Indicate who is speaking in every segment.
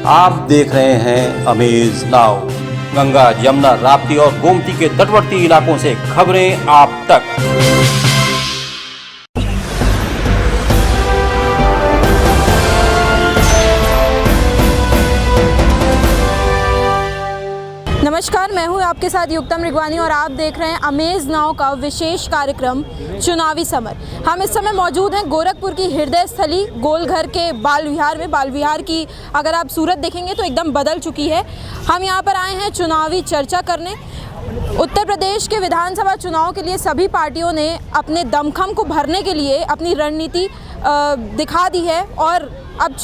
Speaker 1: आप देख रहे हैं अमेज नाउ। गंगा, यमुना, राप्ती और गोमती के तटवर्ती इलाकों से खबरें आप तक।
Speaker 2: नमस्कार, मैं हूँ आपके साथ युक्तम रिगवानी और आप देख रहे हैं अमेज नाउ का विशेष कार्यक्रम चुनावी समर। हम इस समय मौजूद हैं गोरखपुर की हृदय स्थली गोलघर के बाल विहार में। बाल विहार की अगर आप सूरत देखेंगे तो एकदम बदल चुकी है। हम यहाँ पर आए हैं चुनावी चर्चा करने। उत्तर प्रदेश के विधानसभा चुनाव के लिए सभी पार्टियों ने अपने दमखम को भरने के लिए अपनी रणनीति दिखा दी है और अब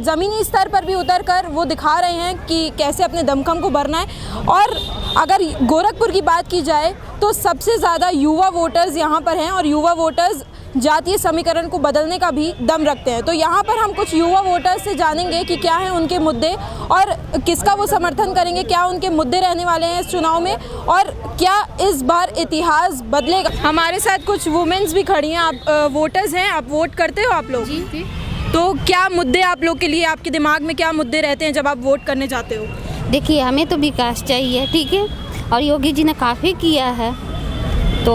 Speaker 2: ज़मीनी स्तर पर भी उतरकर वो दिखा रहे हैं कि कैसे अपने दमखम को भरना है। और अगर गोरखपुर की बात की जाए तो सबसे ज़्यादा युवा वोटर्स यहाँ पर हैं और युवा वोटर्स जातीय समीकरण को बदलने का भी दम रखते हैं। तो यहाँ पर हम कुछ युवा वोटर्स से जानेंगे कि क्या हैं उनके मुद्दे और किसका वो समर्थन करेंगे, क्या उनके मुद्दे रहने वाले हैं इस चुनाव में और क्या इस बार इतिहास बदलेगा। हमारे साथ कुछ वुमेन्स भी खड़ी हैं। आप वोटर्स हैं, आप वोट करते हो आप लोग?
Speaker 3: जी।
Speaker 2: तो क्या मुद्दे आप लोग के लिए, आपके दिमाग में क्या मुद्दे रहते हैं जब आप वोट करने जाते हो?
Speaker 3: देखिए, हमें तो विकास चाहिए, ठीक है, और योगी जी ने काफ़ी किया है। तो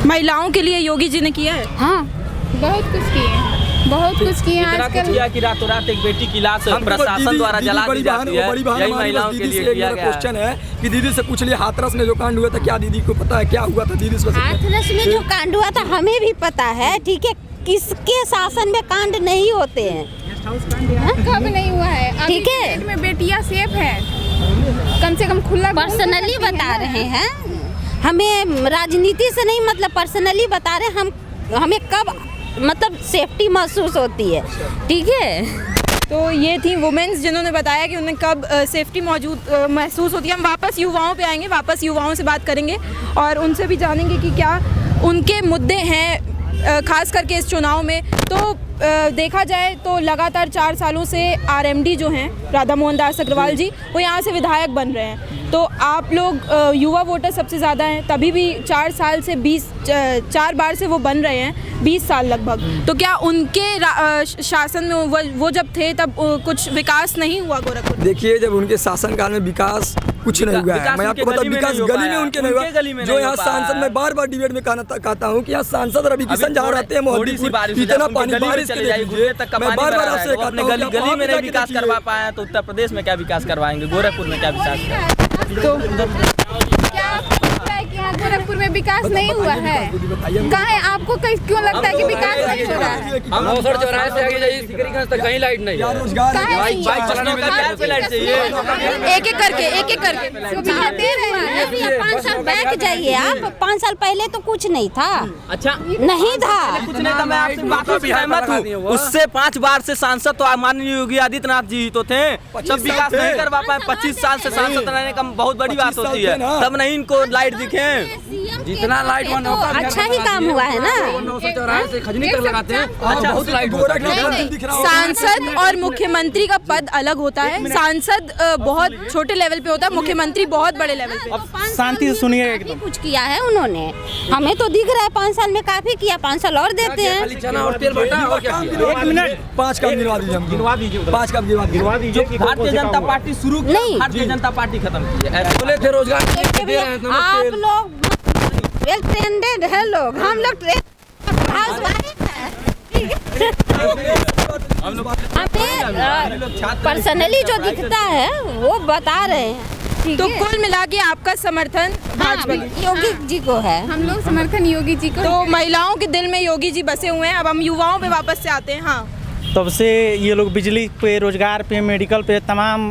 Speaker 2: महिलाओं के लिए योगी जी ने किया है?
Speaker 3: हाँ,
Speaker 4: बहुत कुछ किए, बहुत कुछ किए। आजकल
Speaker 5: किया कि रातों रात एक बेटी की लाश प्रशासन द्वारा जला दी जाती है। यही महिलाओं के लिए किया गया।
Speaker 6: क्वेश्चन है कि दीदी से पूछ लिया, हाथरस में जो कांड हुआ था क्या दीदी को पता है क्या हुआ था? दीदी से
Speaker 3: हाथरस में जो कांड हुआ था हमें भी पता है, ठीक है। किसके शासन में कांड नहीं होते हैं?
Speaker 4: कब नहीं हुआ है?
Speaker 3: ठीक है,
Speaker 4: अभी में बेटियां सेफ है, कम से कम खुला।
Speaker 3: पर्सनली बता रहे हैं, हमें राजनीति से नहीं मतलब, पर्सनली बता रहे हैं। हमें कब मतलब सेफ्टी महसूस होती है, ठीक है।
Speaker 2: तो ये थी वुमेन्स जिन्होंने बताया कि उन्हें कब सेफ्टी महसूस होती है। हम वापस युवाओं पे आएंगे, वापस युवाओं से बात करेंगे और उनसे भी जानेंगे कि क्या उनके मुद्दे हैं खास करके इस चुनाव में। तो देखा जाए तो लगातार 4 सालों से आरएमडी जो हैं राधा मोहन दास अग्रवाल जी, वो यहाँ से विधायक बन रहे हैं। तो आप लोग युवा वोटर सबसे ज़्यादा हैं, तभी भी 4 साल से 4 बार से वो बन रहे हैं, 20 साल लगभग। तो क्या उनके शासन में वो जब थे तब कुछ विकास नहीं हुआ गोरखपुर?
Speaker 6: देखिए, जब उनके शासनकाल में विकास कुछ नहीं हुआ है। मैं आपको बता, विकास गली में उनके नहीं हुआ। जो यहाँ सांसद, मैं बार डिबेट में कहता हूँ कि यहाँ सांसद रवि किशन जहाँ रहते हैं, इतना पानी बारिश के लिए मैं बार आपसे
Speaker 5: अपने गली में नहीं विकास करवा पाए तो उत्तर प्रदेश में क्या विकास करवाएंगे? गोरखपुर में क्या विकास करवाएंगे?
Speaker 4: तो क्या आपको लगता है कि यहाँ गोरखपुर में विकास नहीं हुआ है? कहाँ है? आपको क्यों लगता है कि विकास नहीं हो रहा है?
Speaker 7: हम चौराहे से आगे जाइए, सिकरीगंज तक कहीं लाइट नहीं है।
Speaker 5: बाइक चलाने में क्या लाइट चाहिए?
Speaker 2: एक एक करके
Speaker 3: चाहते हैं 5 साल बैक जाइए आप। 5 साल पहले तो कुछ नहीं था।
Speaker 5: अच्छा,
Speaker 3: नहीं था,
Speaker 5: कुछ नहीं था। मैं आपसे बातों से सहमत हूँ। उससे 5 बार से सांसद तो माननीय योगी आदित्यनाथ जी तो थे, सब विकास नहीं करवा पाए। 25 साल से सांसद रहने का बहुत बड़ी बात होती है, तब नहीं इनको लाइट दिखे।
Speaker 7: जितना लाइट
Speaker 3: अच्छा ही काम हुआ है ना।
Speaker 7: 900 चौराहे से खजनी तक लगाते हैं।
Speaker 5: अच्छा,
Speaker 7: बहुत लाइट
Speaker 2: सांसद और मुख्यमंत्री का पद अलग होता है। सांसद बहुत छोटे लेवल पे होता है, मुख्यमंत्री बहुत बड़े लेवल पे।
Speaker 8: शांति से सुनिए, एकदम
Speaker 3: कुछ किया है उन्होंने, हमें तो दिख रहा है 5 साल में काफी किया। 5 साल और देते हैं।
Speaker 7: चना और तेल बटा और क्या किया?
Speaker 6: 1 मिनट 5 काम गिनवा दीजिए, हम गिनवा दीजिए 5 काम गिनवा दीजिए।
Speaker 5: भारतीय जनता पार्टी शुरू की,
Speaker 3: नहीं,
Speaker 5: भारतीय जनता पार्टी खत्म की है।
Speaker 7: बोले थे रोजगार दे रहे हैं,
Speaker 3: आप लोग वेल ट्रेंडेड है लोग, हम लोग पर्सनली जो दिखता है वो बता रहे हैं।
Speaker 2: तो कुल मिला के आपका समर्थन भाजपा
Speaker 3: योगी जी को है।
Speaker 4: हम लोग समर्थन योगी जी को।
Speaker 2: तो महिलाओं के दिल में योगी जी बसे हुए हैं। अब हम युवाओं पे वापस से आते हैं। हाँ,
Speaker 8: तब से ये लोग बिजली पे, रोजगार पे, मेडिकल पे तमाम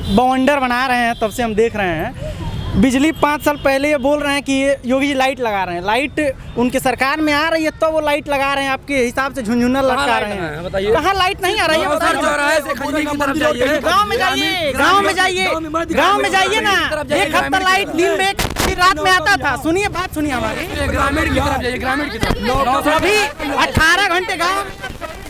Speaker 8: बवंडर बना रहे हैं। तब से हम देख रहे हैं बिजली 5 साल पहले ये बोल रहे हैं कि ये योगी जी लाइट लगा रहे हैं। लाइट उनके सरकार में आ रही है तो वो लाइट लगा रहे हैं, आपके हिसाब से झुनझुना लटका रहे हैं।
Speaker 7: बताइए,
Speaker 8: कहाँ लाइट नहीं आ रही है?
Speaker 7: चौराहे से खजनी की तरफ जाइए,
Speaker 8: गाँव में जाइए, गाँव में जाइए ना। 1 हफ्ता लाइट दिन में, फिर रात में आता था। सुनिए, बात सुनिए हमारी।
Speaker 7: ग्रामीण की तरफ जाइए, ग्रामीण की तरफ।
Speaker 8: अभी 18 घंटे गाँव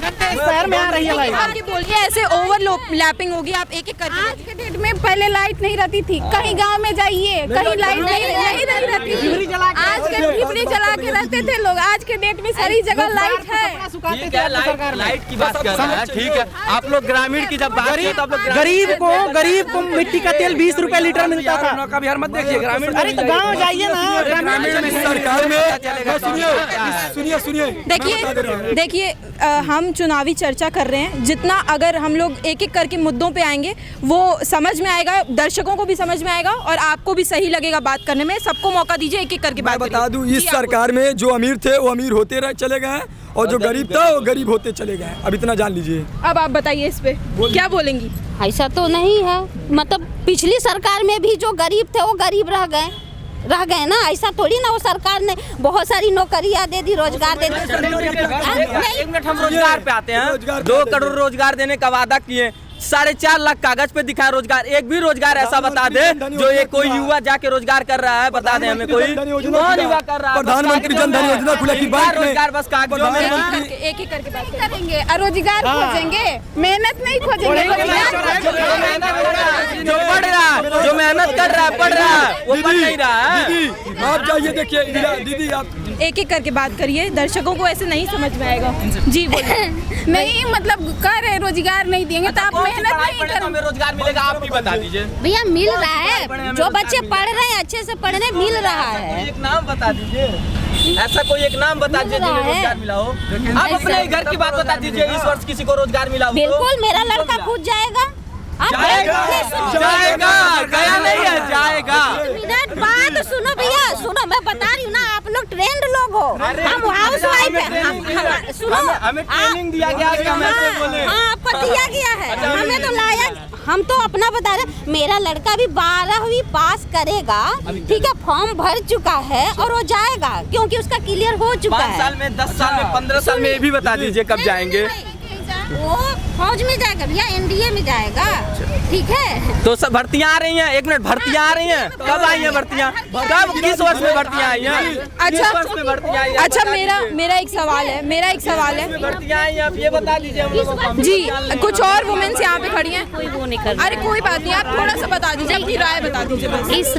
Speaker 8: शहर में आ रही है लाइट।
Speaker 2: आपके बोलिए ऐसे ओवरलैपिंग होगी, आप एक एक करके
Speaker 4: आज के डेट में पहले लाइट नहीं रहती थी, कहीं गांव में जाइए कहीं लाइट नहीं रहती थी, आज के डिबरी जला के रहते थे लोग, आज के डेट में सारी जगह लाइट है।
Speaker 5: लाइट की बात कर रहे हैं, ठीक है। आप लोग ग्रामीण की जब बात करते हैं तो आप लोग
Speaker 8: गरीब को मिट्टी का तेल 20 रुपए लीटर मिलता था।
Speaker 6: का बिहार मत देखिए, ग्रामीण
Speaker 8: अरे तो गाँव जाइए ना,
Speaker 6: सरकार में सुनिए
Speaker 2: देखिए हम चुनावी चर्चा कर रहे हैं, जितना अगर हम लोग एक एक करके मुद्दों पे आएंगे वो समझ में आएगा, दर्शकों को भी समझ में आएगा और आपको भी सही लगेगा बात करने में। सबको मौका दीजिए, एक एक करके बात करिए।
Speaker 6: बता दूं, इस सरकार में जो अमीर थे वो अमीर होते रहे चले गए और जो गरीब था वो गरीब होते चले गए। अब इतना जान लीजिए।
Speaker 2: अब आप बताइए इस पे क्या बोलेंगी?
Speaker 3: ऐसा तो नहीं है, मतलब पिछली सरकार में भी जो गरीब थे वो गरीब रह गए ना, ऐसा थोड़ी ना। वो सरकार ने बहुत सारी नौकरियां दे दी, रोजगार दे दी।
Speaker 5: एक मिनट, हम रोजगार पे आते हैं। 2 करोड़ रोजगार देने का वादा किए, 4.5 लाख कागज पे दिखा रोजगार। एक भी रोजगार ऐसा बता दे जो ये कोई युवा जाके रोजगार कर रहा है, बता दे हमें कोई कौन युवा कर रहा है।
Speaker 6: प्रधानमंत्री जन धन योजना खुला की बात
Speaker 5: रोजगार बस कागजों में।
Speaker 2: एक एक करके बात
Speaker 4: करेंगे, रोजगार खोजेंगे, मेहनत नहीं खोजेंगे।
Speaker 5: जो पढ़ रहा है, जो मेहनत कर रहा है, पढ़ रहा है, वो पढ़ नहीं रहा है।
Speaker 6: आप जाइए देखिए दीदी, आप
Speaker 2: एक एक करके बात करिए, दर्शकों को ऐसे नहीं समझ में आएगा। जी बोलिए।
Speaker 4: नहीं मतलब कर रहे रोजगार नहीं देंगे तो आप मेहनत नहीं करेंगे,
Speaker 5: रोजगार मिलेगा आप भी बता दीजिए।
Speaker 3: भैया मिल रहा है, जो बच्चे पढ़ रहे हैं अच्छे से पढ़ने मिल रहा है।
Speaker 5: एक नाम बता दीजिए, ऐसा कोई एक नाम बता दीजिए जिन्हें रोजगार मिला हो। आप अपने घर की बात बता दीजिए, इस वर्ष किसी को रोजगार मिला हो।
Speaker 3: बिल्कुल, मेरा लड़का खुद जाएगा।
Speaker 5: जाएगा गया नहीं है, जाएगा।
Speaker 3: मिनट बात सुनो भैया, सुनो, मैं बता रही हूँ ना, आप लोग ट्रेंड लोग हो, हम हाउस वाइफ है। सुनो,
Speaker 5: हमें ट्रेनिंग दिया गया है, हम ऐसे बोले।
Speaker 3: हाँ, आपको दिया गया है, हमें तो लायक, हम तो अपना बता रहे। मेरा लड़का भी 12वीं पास करेगा, ठीक है, फॉर्म भर चुका है और वो जाएगा क्योंकि उसका क्लियर हो चुका है।
Speaker 5: 5 साल में, 10 साल में, 15 साल में, ये भी बता दीजिए कब जाएंगे।
Speaker 3: वो फौज में जाएगा भैया, एनडीए में जाएगा, ठीक है।
Speaker 5: तो सब भर्तियां आ रही हैं, एक मिनट, भर्तियां आ रही हैं, कब आई हैं भर्तियां, कब, किस वर्ष में भर्तियां आई हैं?
Speaker 2: अच्छा,
Speaker 5: वर्ष में भर्तियां आई हैं?
Speaker 2: अच्छा मेरा एक सवाल है,
Speaker 5: भर्तियां आई हैं, आप ये बता दीजिए हम लोगों को।
Speaker 2: जी, कुछ और वुमेन्स यहाँ पे खड़ी हैं,
Speaker 3: कोई वो नहीं कर।
Speaker 2: अरे कोई बात नहीं, आप थोड़ा सा बता दीजिए, अपनी राय बता दीजिए बस।
Speaker 9: इस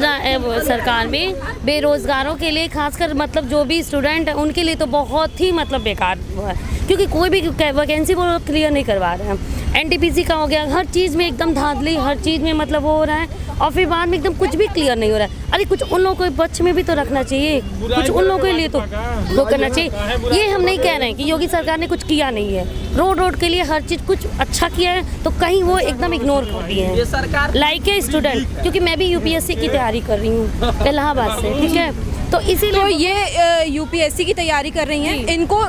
Speaker 9: सरकार में बेरोजगारों के लिए खासकर मतलब जो भी स्टूडेंट है उनके लिए तो बहुत ही मतलब बेकार हुआ है, क्योंकि कोई भी वैकेंसी वो क्लियर नहीं करवा रहे हैं। एनटीपीसी का हो गया, हर चीज़ में एकदम धांधली, हर चीज़ में मतलब वो हो रहा है और फिर बाद में एकदम कुछ भी क्लियर नहीं हो रहा है। अरे कुछ उन लोगों को पक्ष में भी तो रखना चाहिए, कुछ उन लोगों के लिए तो वो करना चाहिए। ये हम नहीं कह रहे हैं कि योगी सरकार ने कुछ किया नहीं है, रोड के लिए हर चीज़ कुछ अच्छा किया है तो कहीं वो एकदम इग्नोर कर दिए हैं। लाइक ए स्टूडेंट, क्योंकि मैं भी यूपीएससी की तैयारी कर रही हूँ इलाहाबाद से, ठीक है, तो इसीलिए
Speaker 2: तो ये यूपीएससी की तैयारी कर रही हैं, इनको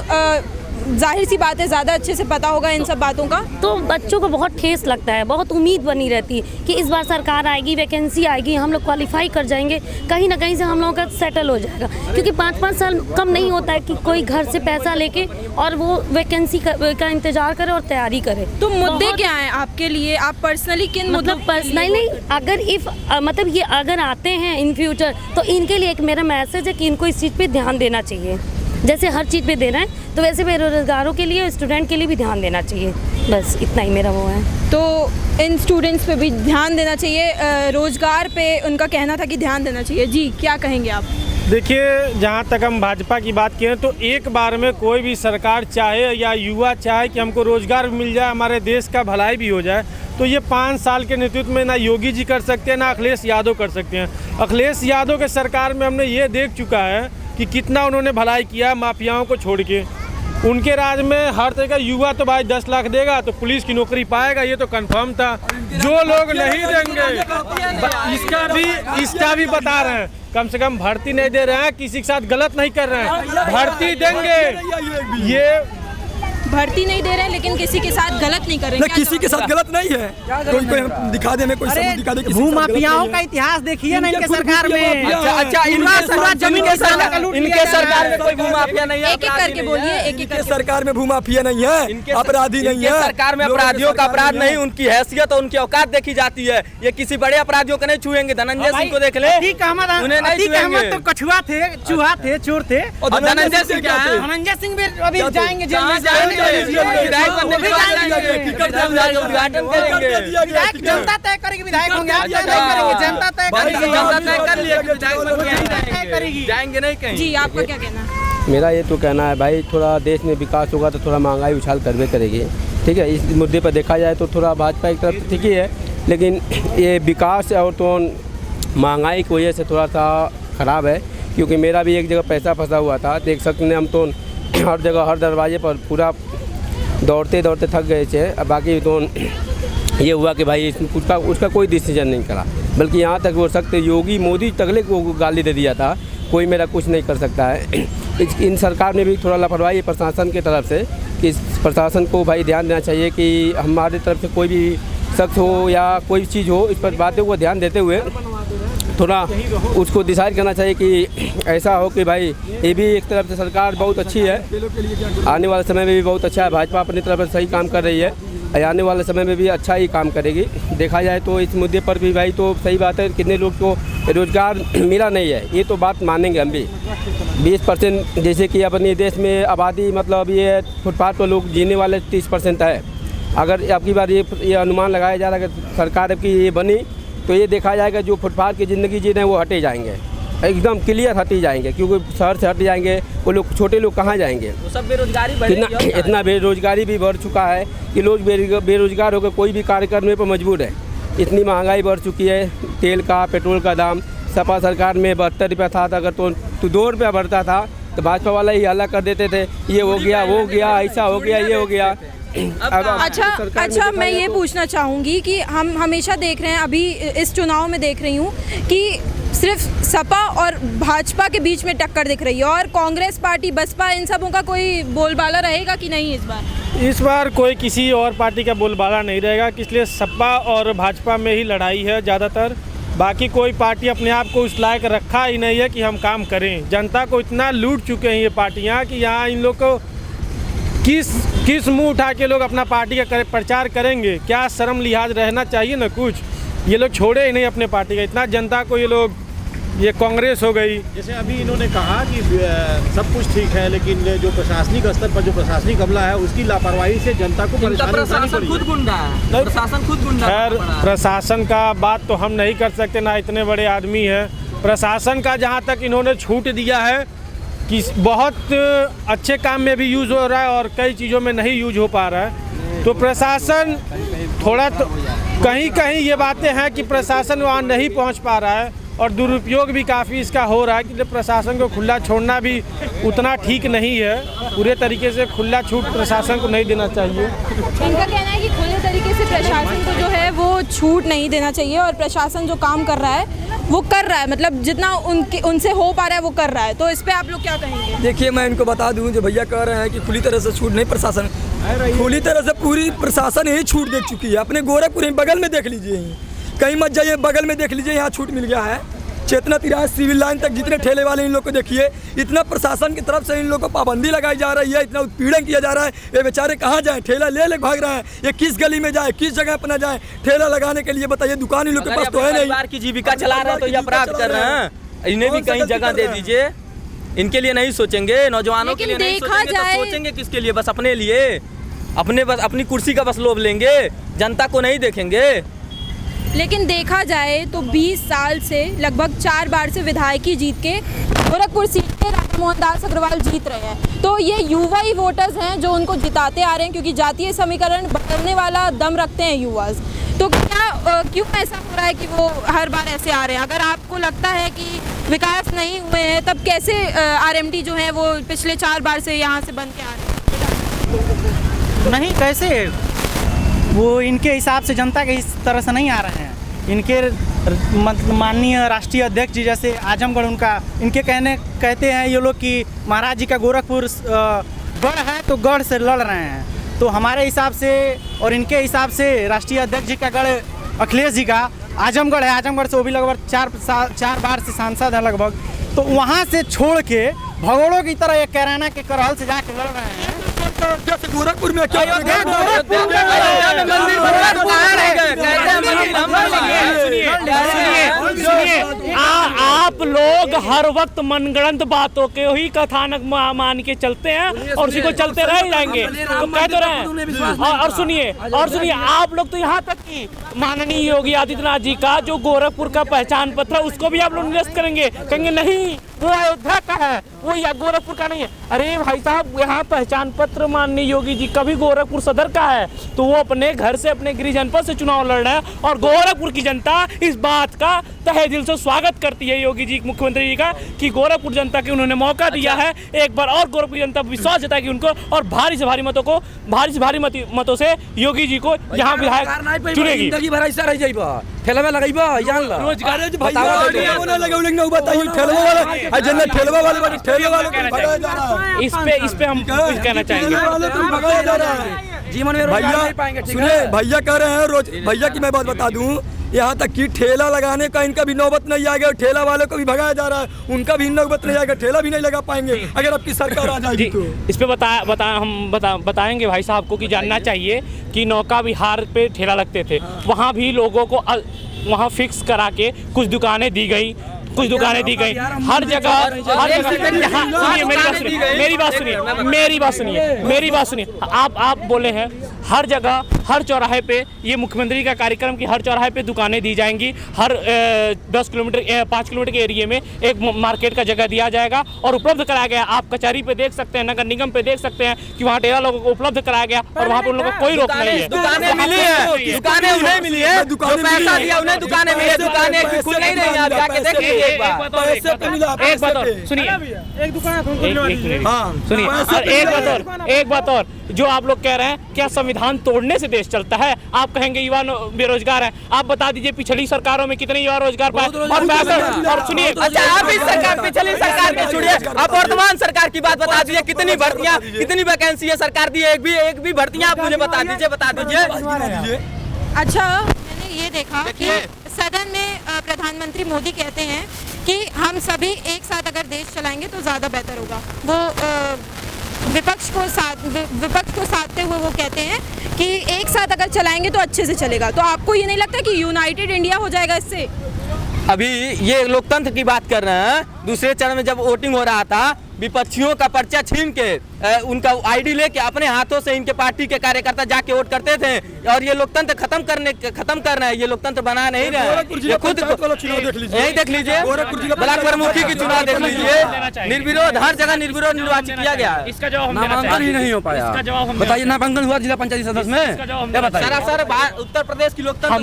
Speaker 2: जाहिर सी बात है ज़्यादा अच्छे से पता होगा इन सब बातों का।
Speaker 9: तो बच्चों को बहुत ठेस लगता है, बहुत उम्मीद बनी रहती है कि इस बार सरकार आएगी, वैकेंसी आएगी, हम लोग क्वालिफाई कर जाएंगे, कहीं ना कहीं से हम लोगों का सेटल हो जाएगा। क्योंकि 5-5 साल कम नहीं होता है कि कोई घर से पैसा लेके और वो वैकेंसी का इंतजार करे और तैयारी करे।
Speaker 2: तो मुद्दे क्या हैं आपके लिए, आप पर्सनली किन
Speaker 9: मतलब पर्सनली अगर मतलब ये अगर आते हैं इन फ्यूचर तो इनके लिए एक मेरा मैसेज है कि इनको इस चीज़ पे ध्यान देना चाहिए। जैसे हर चीज़ पे दे रहे हैं तो वैसे बेरोजगारों के लिए, स्टूडेंट के लिए भी ध्यान देना चाहिए। बस इतना ही मेरा वो है।
Speaker 2: तो इन स्टूडेंट्स पे भी ध्यान देना चाहिए, रोजगार पे उनका कहना था कि ध्यान देना चाहिए। जी क्या कहेंगे आप?
Speaker 10: देखिए, जहाँ तक हम भाजपा की बात करें तो एक बार में कोई भी सरकार चाहे या युवा चाहे कि हमको रोजगार मिल जाए, हमारे देश का भलाई भी हो जाए, तो ये 5 साल के नेतृत्व में ना योगी जी कर सकते हैं ना अखिलेश यादव कर सकते हैं। अखिलेश यादव के सरकार में हमने ये देख चुका है कि कितना उन्होंने भलाई किया माफियाओं को छोड़ के। उनके राज में हर तरह का युवा तो भाई 10 लाख देगा तो पुलिस की नौकरी पाएगा, ये तो कंफर्म था। जो लोग नहीं देंगे इसका भी बता रहे हैं, कम से कम भर्ती नहीं दे रहे हैं, किसी के साथ गलत नहीं कर रहे हैं, भर्ती देंगे। ये
Speaker 2: भर्ती नहीं दे रहे हैं लेकिन किसी के साथ गलत नहीं कर रहे हैं।
Speaker 6: किसी के साथ गलत नहीं है, कोई हम दिखा दे, कोई सबूत दिखा दे।
Speaker 8: भूमाफियाओं का इतिहास देखिए ना इनके सरकार में।
Speaker 5: अच्छा, पूरा जमीन के इनके सरकार में कोई भूमाफिया नहीं है।
Speaker 2: एक एक करके बोलिए, एक एक
Speaker 6: सरकार में भूमाफिया नहीं है, अपराधी नहीं है।
Speaker 5: सरकार में अपराधियों का अपराध नहीं, उनकी हैसियत और उनकी औकात देखी जाती है। ये किसी बड़े अपराधियों को नहीं छुएंगे। धनंजय सिंह को देख ले, उन्हें नहीं छुएंगे।
Speaker 8: तो कछुआ थे, चूहा थे, चोर थे।
Speaker 5: और धनंजय सिंह क्या है?
Speaker 8: धनंजय सिंह भी अभी जाएंगे जेल में।
Speaker 5: विधायक बनने के बाद जाएंगे, उद्घाटन करेंगे।
Speaker 8: जनता तय करेगी, विधायक होंगे आप तय करेंगे, जनता तय करेगी,
Speaker 5: जनता तय कर लिया कि विधायक बन के
Speaker 8: करेगी,
Speaker 5: जाएंगे नहीं कहीं।
Speaker 2: जी आपका क्या कहना है?
Speaker 11: मेरा ये तो कहना है भाई, थोड़ा देश में विकास होगा तो थोड़ा महंगाई उछाल करवे करेगी, ठीक है। इस मुद्दे पर देखा जाए तो थोड़ा भाजपा एक तरफ ठीक ही है, लेकिन ये विकास और तो महंगाई की वजह से थोड़ा सा ख़राब है। क्योंकि मेरा भी एक जगह पैसा फंसा हुआ था, देख सकते हैं हम तो हर जगह हर दरवाजे पर पूरा दौड़ते दौड़ते थक गए थे। अब बाकी तो ये हुआ कि भाई उसका कोई डिसीजन नहीं करा, बल्कि यहाँ तक वो सकते योगी मोदी तगले को गाली दे दिया था, कोई मेरा कुछ नहीं कर सकता है। इन सरकार में भी थोड़ा लापरवाही है प्रशासन की तरफ से, कि प्रशासन को भाई ध्यान देना चाहिए कि हमारी तरफ से कोई भी शख्स हो या कोई चीज़ हो, इस पर बातों को ध्यान देते हुए थोड़ा उसको डिसाइड करना चाहिए कि ऐसा हो कि भाई ये भी एक तरफ से सरकार बहुत अच्छी है, आने वाले समय में भी बहुत अच्छा है, भाजपा अपनी तरफ से सही काम कर रही है, आने वाले समय में भी अच्छा ही काम करेगी। देखा जाए तो इस मुद्दे पर भी भाई तो सही बात है, कितने लोग को रोज़गार मिला नहीं है, ये तो बात मानेंगे हम भी। 20% जैसे कि अपने देश में आबादी मतलब ये फुटपाथ पर लोग जीने वाले 30% है। अगर आपकी बार ये अनुमान लगाया जा रहा है कि सरकार की ये बनी तो ये देखा जाएगा जो फुटपाथ की ज़िंदगी जी रहे हैं वो हटे जाएंगे, एकदम क्लियर हटे जाएंगे, क्योंकि शहर से हट जाएंगे वो लोग, छोटे लोग कहाँ जाएंगे।
Speaker 5: तो सब बेरोजगारी
Speaker 11: इतना बेरोजगारी भी बढ़ चुका है कि लोग बेरोजगार होकर कोई भी कार्य करने पर मजबूर है। इतनी महंगाई बढ़ चुकी है, तेल का पेट्रोल का दाम सपा सरकार में 72 रुपया था, अगर तो 2 रुपया बढ़ता था तो भाजपा वाला ही हल्ला कर देते थे, ये हो गया वो गया, ऐसा हो गया ये हो गया।
Speaker 2: अच्छा मैं ये पूछना चाहूँगी कि हम हमेशा देख रहे हैं, अभी इस चुनाव में देख रही हूँ कि सिर्फ सपा और भाजपा के बीच में टक्कर दिख रही है, और कांग्रेस पार्टी बसपा इन सबों का कोई बोलबाला रहेगा कि नहीं इस बार?
Speaker 10: इस बार कोई किसी और पार्टी का बोलबाला नहीं रहेगा, इसलिए सपा और भाजपा में ही लड़ाई है ज़्यादातर। बाकी कोई पार्टी अपने आप को उस लायक रखा ही नहीं है कि हम काम करें। जनता को इतना लूट चुके हैं ये पार्टियाँ कि यहाँ इन लोग को किस मुंह उठा के लोग अपना पार्टी का प्रचार करेंगे? क्या शर्म लिहाज रहना चाहिए ना कुछ। ये लोग छोड़े ही नहीं अपने पार्टी का, इतना जनता को ये लोग, ये कांग्रेस हो गई।
Speaker 12: जैसे अभी इन्होंने कहा कि सब कुछ ठीक है, लेकिन जो प्रशासनिक स्तर पर जो प्रशासनिक अमला है उसकी लापरवाही से जनता को
Speaker 5: प्रशासन खुद गुंडा है, प्रशासन खुद गुंडा।
Speaker 10: खैर प्रशासन का बात तो हम नहीं कर सकते, ना इतने बड़े आदमी हैं। प्रशासन का जहाँ तक इन्होंने छूट दिया है कि बहुत अच्छे काम में भी यूज़ हो रहा है और कई चीज़ों में नहीं यूज हो पा रहा है, तो प्रशासन थोड़ा तो कहीं ये बातें हैं कि प्रशासन वहाँ नहीं पहुँच पा रहा है और दुरुपयोग भी काफ़ी इसका हो रहा है कि प्रशासन को खुला छोड़ना भी उतना ठीक नहीं है। पूरे तरीके से खुला छूट प्रशासन को नहीं देना चाहिए।
Speaker 2: इनका कहना है कि खुले तरीके से प्रशासन को जो है वो छूट नहीं देना चाहिए, और प्रशासन जो काम कर रहा है वो कर रहा है, मतलब जितना उनसे हो पा रहा है वो कर रहा है। तो इस पर आप लोग क्या कहेंगे?
Speaker 6: देखिए मैं इनको बता दूं, जो भैया कह रहे हैं कि खुली तरह से छूट नहीं, प्रशासन खुली तरह से पूरी प्रशासन यही छूट दे चुकी है। अपने गोरखपुर बगल में देख लीजिए, कहीं मत जाइए, बगल में देख लीजिए, यहाँ छूट मिल गया है। चेतना तिरास सिविल लाइन तक जितने ठेले वाले इन लोग को देखिए, इतना प्रशासन की तरफ से इन लोग को पाबंदी लगाई जा रही है, इतना उत्पीड़न किया जा रहा है। ये बेचारे कहाँ जाएं, ठेला ले भाग रहे हैं, ये किस गली में जाए, किस जगह अपना जाए ठेला लगाने के लिए? बताइए, दुकान इन लोग के पास तो है नहीं।
Speaker 5: परिवार की जीविका चला रहे हैं तो ये अपराध कर रहे हैं, इन्हें भी कहीं जगह दे दीजिए। इनके लिए नहीं सोचेंगे, नौजवानों के लिए नहीं सोचेंगे तो सोचेंगे किसके लिए? बस अपने लिए, बस अपनी कुर्सी का बस लोभ लेंगे, जनता को नहीं देखेंगे।
Speaker 2: लेकिन देखा जाए तो 20 साल से लगभग 4 बार से विधायकी जीत के गोरखपुर सीट पे राधा मोहन दास अग्रवाल जीत रहे हैं। तो ये युवा ही वोटर्स हैं जो उनको जिताते आ रहे हैं, क्योंकि जातीय समीकरण बदलने वाला दम रखते हैं युवा। तो क्यों ऐसा हो रहा है कि वो हर बार ऐसे आ रहे हैं? अगर आपको लगता है कि विकास नहीं हुए हैं, तब कैसे RMD जो है वो पिछले 4 बार से यहाँ से बन के आ रहे हैं?
Speaker 8: नहीं, कैसे वो इनके हिसाब से जनता के इस तरह से नहीं आ रहे हैं। इनके माननीय राष्ट्रीय अध्यक्ष जी जैसे आजमगढ़, इनके कहते हैं ये लोग कि महाराज जी का गोरखपुर गढ़ है तो गढ़ से लड़ रहे हैं। तो हमारे हिसाब से और इनके हिसाब से राष्ट्रीय अध्यक्ष जी का गढ़ अखिलेश जी का आजमगढ़ है। आजमगढ़ से वो भी लगभग 4 बार से सांसद है लगभग। तो वहाँ से छोड़ के भगोड़ों की तरह एक कैराना के करहल से जाके लड़ रहे हैं।
Speaker 6: जैसे गोरखपुर में क्या
Speaker 10: आप लोग हर वक्त मनगढ़ंत बातों के ही कथानक मान के चलते हैं और उसी को चलते रह जाएंगे। तो कह तो रहे हैं। और सुनिए आप लोग तो यहाँ तक कि माननीय योगी आदित्यनाथ जी का जो गोरखपुर का पहचान पत्र है उसको भी आप लोग निरस्त करेंगे, कहेंगे नहीं वो अयोध्या का है, वो या गोरखपुर का नहीं है। अरे भाई साहब, यहाँ पहचान पत्र माननीय योगी जी का भी गोरखपुर सदर का है, तो वो अपने घर से अपने गृह जनपद से चुनाव लड़ रहे हैं और गोरखपुर की जनता इस बात का तहे दिल से स्वागत करती है योगी जी, मुख्यमंत्री जी का, कि गोरखपुर जनता के उन्होंने मौका दिया है। एक बार और गोरखपुर जनता विश्वास जताएगी उनको और भारी से भारी मतों से योगी जी को यहाँ विधायक चुनेगी।
Speaker 6: ठेला में लगाइबा रोजगार
Speaker 10: इस पे हम कुछ कहना चाहेंगे।
Speaker 6: जीवन में भैया कह रहे हैं रोज, भैया की मैं बात बता दूं, यहाँ तक कि ठेला लगाने का इनका भी नौबत नहीं आएगा, ठेला वालों को भी भगाया जा रहा है, उनका भी नौबत नहीं आएगा, ठेला भी नहीं लगा पाएंगे अगर आपकी सरकार आ जाएगी तो।
Speaker 10: इस पे बताएंगे भाई साहब को कि जानना चाहिए कि नौका विहार पे ठेला लगते थे, वहाँ भी लोगों को वहाँ फिक्स करा के कुछ दुकानें दी गई हर जगह मेरी बात सुनिए। आप बोले हैं हर जगह हर चौराहे पे, ये मुख्यमंत्री का कार्यक्रम की हर चौराहे पे दुकानें दी जाएंगी, हर 5 किलोमीटर के एरिया में एक मार्केट का जगह दिया जाएगा और उपलब्ध कराया गया। आप कचहरी पे देख सकते हैं, नगर निगम पे देख सकते हैं कि वहाँ ठेला लोगों को उपलब्ध कराया गया और वहाँ पे उन लोगों को कोई रोक नहीं है।
Speaker 5: दुकानें मिली है, दुकानें उन्हें मिली है, जो पैसा दिया उन्हें दुकानें मिली है, दुकानें खुल नहीं रही हैं, आप जाके देख लीजिए एक बात और सुनिए,
Speaker 10: एक बात और जो आप लोग कह रहे हैं क्या संविधान तोड़ने से देश चलता है? आप कहेंगे युवा बेरोजगार है, आप बता दीजिए पिछली सरकारों में कितने युवा रोजगार पाए और सुनिए।
Speaker 5: अच्छा, आप इस सरकार पिछली सरकार के छोड़िए, आप वर्तमान सरकार की बात बता दीजिए, कितनी भर्तियां कितनी वैकेंसी है सरकार दी है, एक भी भर्तियां आप मुझे बता दीजिए।
Speaker 2: अच्छा, मैंने ये देखा कि सदन में प्रधानमंत्री मोदी कहते हैं कि हम सभी एक साथ अगर देश चलाएंगे तो ज़्यादा बेहतर होगा। वो विपक्ष को साधते हुए वो कहते हैं कि एक साथ अगर चलाएंगे तो अच्छे से चलेगा। तो आपको ये नहीं लगता कि यूनाइटेड इंडिया हो जाएगा इससे?
Speaker 5: अभी ये लोकतंत्र की बात कर रहे हैं, दूसरे चरण में जब वोटिंग हो रहा था विपक्षियों का पर्चा छीन के उनका आईडी लेके अपने हाथों से इनके पार्टी के कार्यकर्ता जाके वोट करते थे और ये लोकतंत्र खत्म कर रहे हैं, ये लोकतंत्र बना नहीं रहे हैं। ये खुद यही देख लीजिए, ब्लॉक प्रमुखी की चुनाव देख लीजिए, निर्विरोध हर जगह निर्विरोध निर्वाचित किया गया है।
Speaker 10: इसका जवाब
Speaker 5: नामांकन ही नहीं हो पाया। बताइए, नामांकन हुआ जिला पंचायत सदस्य में? सर उत्तर प्रदेश की लोकतंत्र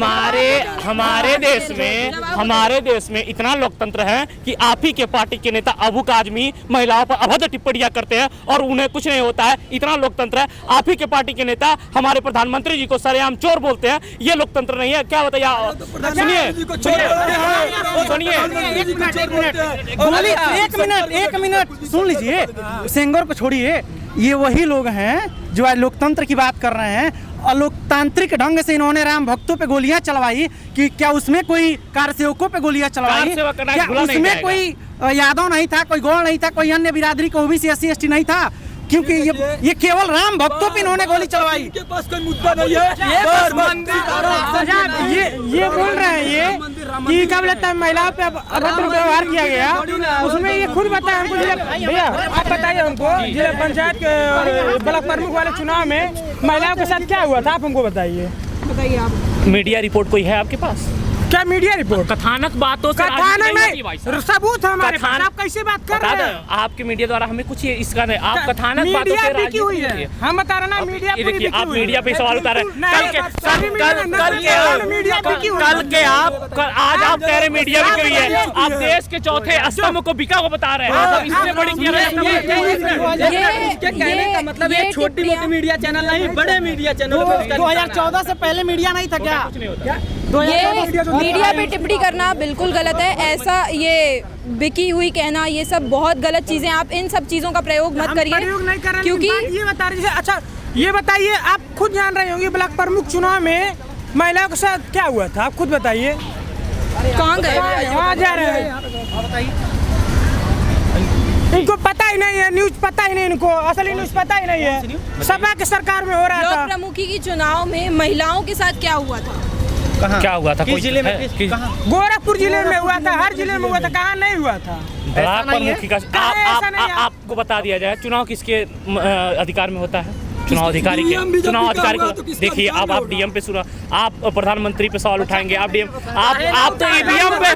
Speaker 10: हमारे देश में इतना लोकतंत्र है कि आप ही के पार्टी के नेता अबू आजमी महिलाओं पर अभद्र टिप्पणियां करते हैं और उन्हें कुछ नहीं होता है। इतना लोकतंत्र है। आप ही के पार्टी के नेता हमारे प्रधानमंत्री जी को सरेआम चोर बोलते हैं। ये लोकतंत्र नहीं है क्या? बताइए, सुनिए
Speaker 8: एक मिनट सुन लीजिए, सेंगर को छोड़िए। ये वही लोग हैं जो आज लोकतंत्र की बात कर रहे हैं और लोकतांत्रिक ढंग से इन्होंने राम भक्तों पे गोलियां चलवाई कि क्या उसमें कोई कार्यसेवकों पे गोलियां चलवाई? क्या उसमें कोई यादव नहीं था, कोई गौड़ नहीं था, कोई अन्य बिरादरी को ओबीसी SC ST नहीं था? क्योंकि ये केवल राम भक्तों पे इन्होंने गोली चलवाई।
Speaker 6: के पास कोई मुद्दा नहीं है।
Speaker 8: ये बोल रहे हैं ये कि क्या बोलता है महिलाओं पे अभद्र व्यवहार किया गया, उसमें ये खुद बताया हमको। भैया आप बताइए हमको, जिला पंचायत के ब्लॉक प्रमुख वाले चुनाव में महिलाओं के साथ क्या हुआ था, आप हमको बताइए आप।
Speaker 10: मीडिया रिपोर्ट कोई है आपके पास?
Speaker 8: क्या मीडिया रिपोर्ट?
Speaker 10: कथानक बातों से
Speaker 8: सबूत हमारे पास। आप कैसे बात कर रहे हैं?
Speaker 10: आपके मीडिया द्वारा हमें कुछ इसका नहीं, आप कथानक बातों से राजनीति हुई है।
Speaker 8: हम बता रहे ना मीडिया।
Speaker 10: देखिए, आप मीडिया पे सवाल उतार रहे हैं। कल के आज आप कह रहे मीडिया बिकी हुई है। आप देश के चौथे स्तंभ को बिका हुआ बता रहे हैं। इससे बड़ी
Speaker 5: कहने का मतलब ये छोटी मोटी मीडिया चैनल नहीं, बड़े मीडिया चैनल।
Speaker 8: 2014 से पहले मीडिया नहीं था क्या?
Speaker 2: ये मीडिया पे टिप्पणी करना बिल्कुल गलत है। ऐसा ये बिकी हुई कहना, ये सब बहुत गलत चीजें। आप इन सब चीजों का प्रयोग मत करिए, क्योंकि
Speaker 8: ये बता रही है। अच्छा ये बताइए, आप खुद जान रहे होंगे ब्लॉक प्रमुख चुनाव में महिलाओं के साथ क्या हुआ था, आप खुद बताइए।
Speaker 2: कहाँ गए?
Speaker 8: वहाँ जा रहे हैं, इनको पता ही नहीं है, न्यूज पता ही नहीं, इनको असली न्यूज पता ही नहीं है। सभा के सरकार में हो रहा था।
Speaker 2: लोक प्रमुखी की चुनाव में महिलाओं के साथ क्या हुआ था?
Speaker 8: कहाँ
Speaker 10: क्या हुआ था?
Speaker 8: किस जिले में? गोरखपुर जिले में हुआ था, हर जिले में हुआ था, कहाँ नहीं हुआ था?
Speaker 10: ब्लॉक प्रमुखी का आपको बता दिया जाए, चुनाव किसके अधिकार में होता है? चुनाव अधिकारी के, चुनाव अधिकारी को देखिए। अब आप डीएम पे सुना, आप प्रधानमंत्री पे सवाल उठाएंगे, आप डीएम, आप तो ईवीएम पे,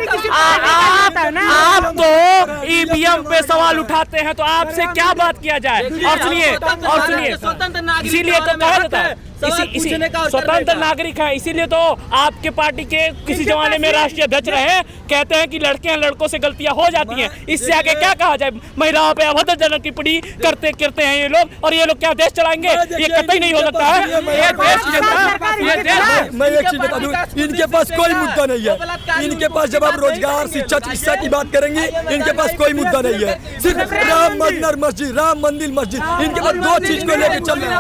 Speaker 10: आप तो ईवीएम पे सवाल उठाते हैं, तो आपसे क्या बात किया जाए? और सुनिए, इसीलिए तो कहा जाता है स्वतंत्र नागरिक है, इसीलिए तो आपके पार्टी के किसी जमाने में राष्ट्रीय अध्यक्ष रहे, कहते हैं कि लड़के हैं, लड़कों से गलतियां हो जाती हैं। इससे आगे क्या कहा जाए? महिलाओं पे अभद्रजनक टिप्पणी करते हैं ये लोग, और ये लोग क्या देश चलाएंगे? ये कतई नहीं हो सकता है। ये देश,
Speaker 6: मैं एक चीज बता दूं, इनके पास कोई मुद्दा नहीं है। इनके पास जब आप रोजगार, शिक्षा, चिकित्सा की बात करेंगे, इनके पास कोई मुद्दा नहीं है। सिर्फ राम मंदिर मस्जिद, इनके पास दो चीज को लेकर चल रहे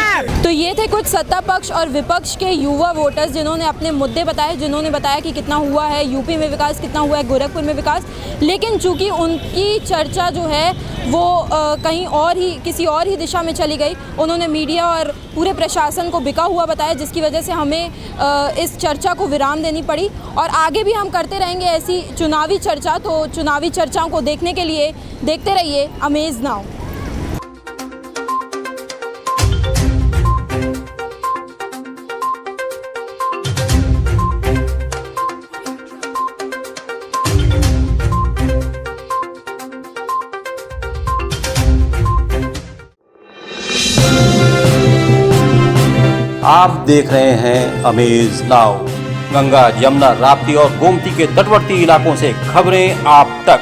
Speaker 6: हैं।
Speaker 2: तो ये थे कुछ सत्ता पक्ष और विपक्ष के युवा वोटर्स जिन्होंने अपने मुद्दे बताए, जिन्होंने बताया कि कितना हुआ है यूपी में विकास, कितना हुआ है गोरखपुर में विकास। लेकिन चूंकि उनकी चर्चा जो है वो कहीं और ही, किसी और ही दिशा में चली गई, उन्होंने मीडिया और पूरे प्रशासन को बिका हुआ बताया, जिसकी वजह से हमें इस चर्चा को विराम देनी पड़ी। और आगे भी हम करते रहेंगे ऐसी चुनावी चर्चा। तो चुनावी चर्चाओं को देखने के लिए देखते रहिए अमेज नाउ।
Speaker 1: आप देख रहे हैं अमेज नाउ। गंगा, यमुना, राप्ती और गोमती के तटवर्ती इलाकों से खबरें आप तक।